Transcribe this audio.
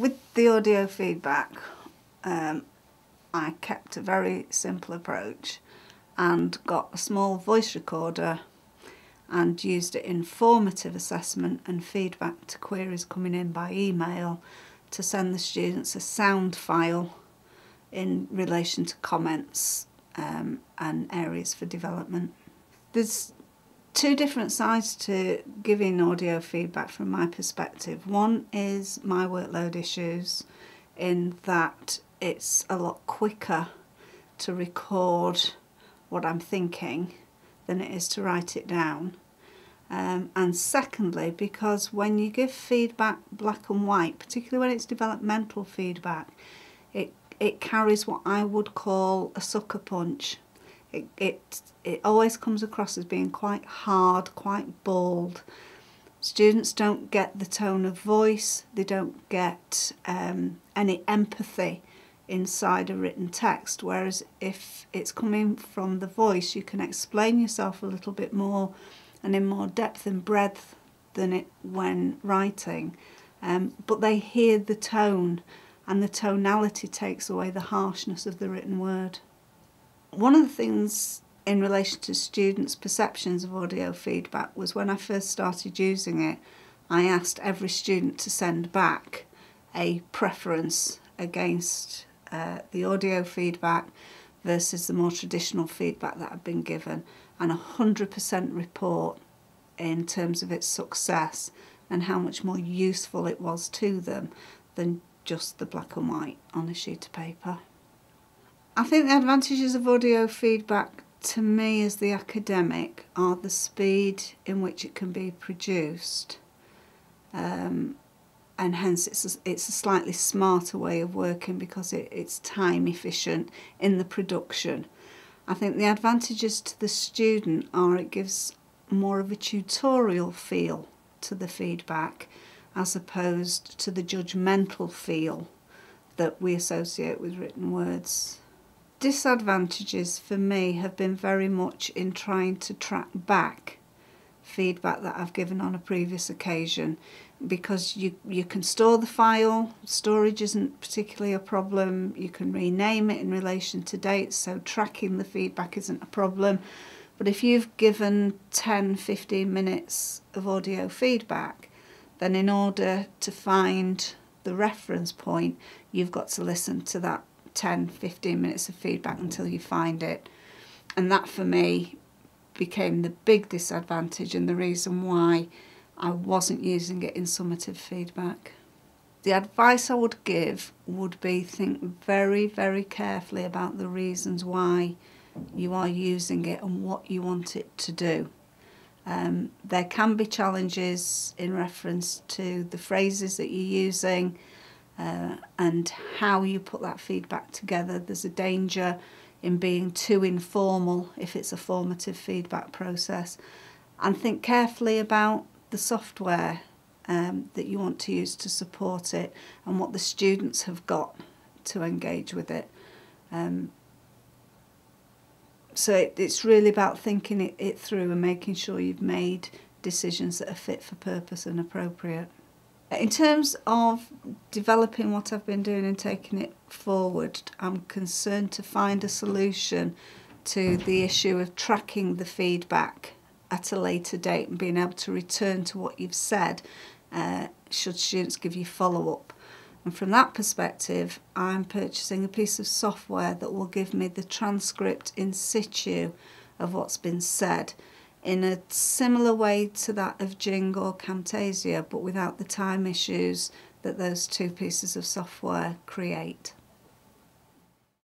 With the audio feedback, I kept a very simple approach and got a small voice recorder and used it in formative assessment and feedback to queries coming in by email to send the students a sound file in relation to comments and areas for development. There's two different sides to giving audio feedback from my perspective. One is my workload issues, in that it's a lot quicker to record what I'm thinking than it is to write it down. And secondly, because when you give feedback black and white, particularly when it's developmental feedback, it carries what I would call a sucker punch. It always comes across as being quite hard, quite bald. Students don't get the tone of voice, they don't get any empathy inside a written text, whereas if it's coming from the voice, you can explain yourself a little bit more and in more depth and breadth than it when writing. But they hear the tone, and the tonality takes away the harshness of the written word. One of the things in relation to students' perceptions of audio feedback was when I first started using it, I asked every student to send back a preference against the audio feedback versus the more traditional feedback that had been given, and 100% report in terms of its success and how much more useful it was to them than just the black and white on a sheet of paper. I think the advantages of audio feedback to me as the academic are the speed in which it can be produced, and hence it's a slightly smarter way of working because it's time efficient in the production. I think the advantages to the student are it gives more of a tutorial feel to the feedback as opposed to the judgmental feel that we associate with written words. Disadvantages for me have been very much in trying to track back feedback that I've given on a previous occasion, because you can store the file, storage isn't particularly a problem, you can rename it in relation to dates, so tracking the feedback isn't a problem. But if you've given 10-15 minutes of audio feedback, then in order to find the reference point, you've got to listen to that 10-15 minutes of feedback until you find it. And that for me became the big disadvantage and the reason why I wasn't using it in summative feedback. The advice I would give would be think very, very carefully about the reasons why you are using it and what you want it to do. There can be challenges in reference to the phrases that you're using and how you put that feedback together. There's a danger in being too informal if it's a formative feedback process. And think carefully about the software that you want to use to support it and what the students have got to engage with it. So it's really about thinking it through and making sure you've made decisions that are fit for purpose and appropriate. In terms of developing what I've been doing and taking it forward, I'm concerned to find a solution to the issue of tracking the feedback at a later date and being able to return to what you've said should students give you follow-up. And from that perspective, I'm purchasing a piece of software that will give me the transcript in situ of what's been said, in a similar way to that of Jing or Camtasia, but without the time issues that those two pieces of software create.